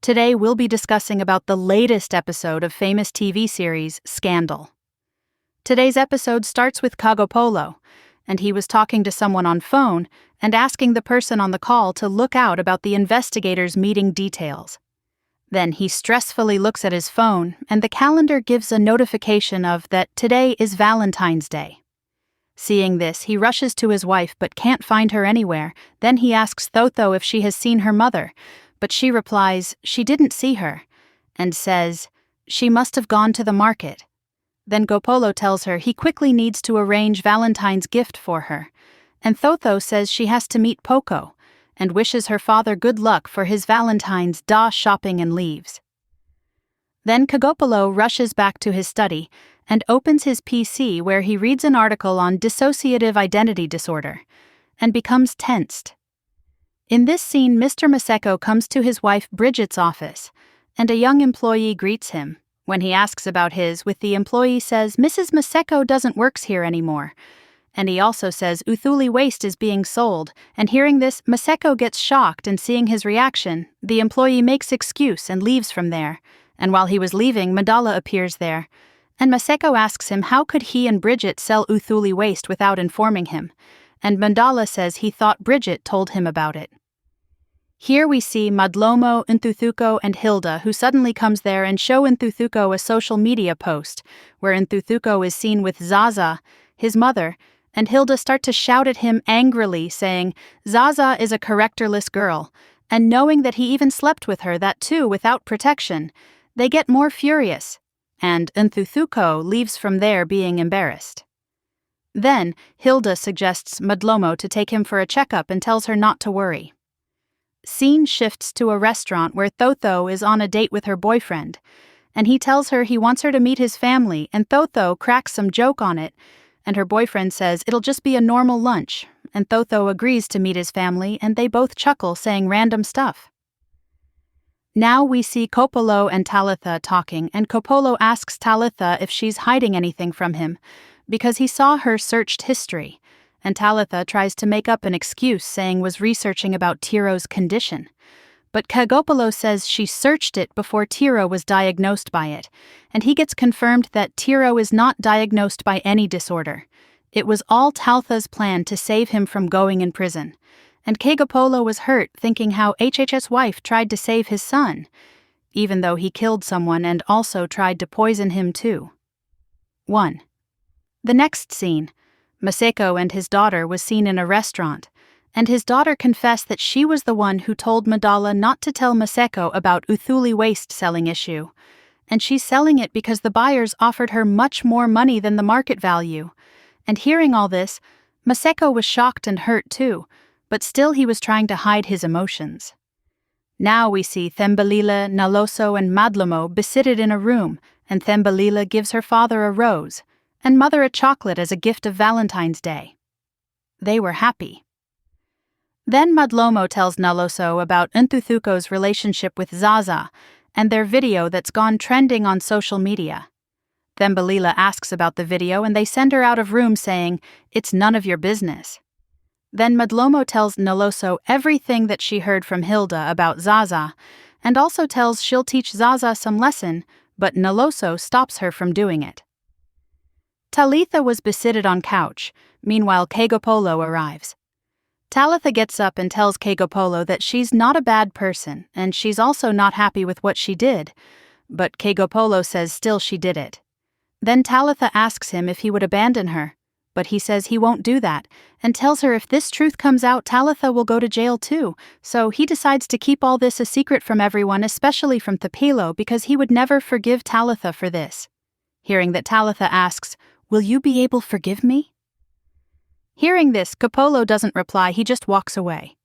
Today we'll be discussing about the latest episode of famous TV series Scandal. Today's episode starts with Kagopolo, and he was talking to someone on phone and asking the person on the call to look out about the investigators' meeting details. Then he stressfully looks at his phone, and the calendar gives a notification of that today is Valentine's Day. Seeing this, he rushes to his wife but can't find her anywhere. Then he asks Thotho if she has seen her mother, but she replies she didn't see her, and says she must have gone to the market. Then Gopolo tells her he quickly needs to arrange Valentine's gift for her, and Thotho says she has to meet Poco, and wishes her father good luck for his Valentine's shopping and leaves. Then Kagopolo rushes back to his study and opens his PC where he reads an article on dissociative identity disorder, and becomes tensed. In this scene, Mr. Maseko comes to his wife Bridget's office, and a young employee greets him. When he asks about the employee says Mrs. Maseko doesn't work here anymore. And he also says Uthuli waste is being sold, and hearing this, Maseko gets shocked, and seeing his reaction, the employee makes excuse and leaves from there. And while he was leaving, Mandala appears there. And Maseko asks him how could he and Bridget sell Uthuli waste without informing him, and Mandala says he thought Bridget told him about it. Here we see Madlomo, Ntuthuko, and Hilda, who suddenly comes there and show Ntuthuko a social media post, where Ntuthuko is seen with Zaza, his mother, and Hilda start to shout at him angrily, saying Zaza is a characterless girl, and knowing that he even slept with her, that too without protection, they get more furious, and Ntuthuko leaves from there being embarrassed. Then, Hilda suggests Madlomo to take him for a checkup and tells her not to worry. Scene shifts to a restaurant where Thotho is on a date with her boyfriend, and he tells her he wants her to meet his family, and Thotho cracks some joke on it, and her boyfriend says it'll just be a normal lunch, and Thotho agrees to meet his family, and they both chuckle, saying random stuff. Now we see Kopolo and Talitha talking, and Kopolo asks Talitha if she's hiding anything from him, because he saw her searched history, and Talitha tries to make up an excuse saying was researching about Tiro's condition. But Kagopolo says she searched it before Tiro was diagnosed by it, and he gets confirmed that Tiro is not diagnosed by any disorder. It was all Talitha's plan to save him from going in prison, and Kagopolo was hurt thinking how HH's wife tried to save his son, even though he killed someone and also tried to poison him too. 1. The next scene, Maseko and his daughter was seen in a restaurant, and his daughter confessed that she was the one who told Mandala not to tell Maseko about Uthuli waste selling issue, and she's selling it because the buyers offered her much more money than the market value. And hearing all this, Maseko was shocked and hurt too, but still he was trying to hide his emotions. Now we see Thembalila, Naloso, and Madlomo besitted in a room, and Thembalila gives her father a rose, and mother a chocolate as a gift of Valentine's Day. They were happy. Then Madlomo tells Naloso about Ntuthuko's relationship with Zaza and their video that's gone trending on social media. Thembalila asks about the video and they send her out of room saying, "It's none of your business." Then Madlomo tells Naloso everything that she heard from Hilda about Zaza, and also tells she'll teach Zaza some lesson, but Naloso stops her from doing it. Talitha was besitted on couch. Meanwhile, Kagopolo arrives. Talitha gets up and tells Kagopolo that she's not a bad person, and she's also not happy with what she did, but Kagopolo says still she did it. Then Talitha asks him if he would abandon her, but he says he won't do that, and tells her if this truth comes out, Talitha will go to jail too, so he decides to keep all this a secret from everyone, especially from Thapilo, because he would never forgive Talitha for this. Hearing that, Talitha asks, "Will you be able to forgive me?" Hearing this, Kopolo doesn't reply, he just walks away.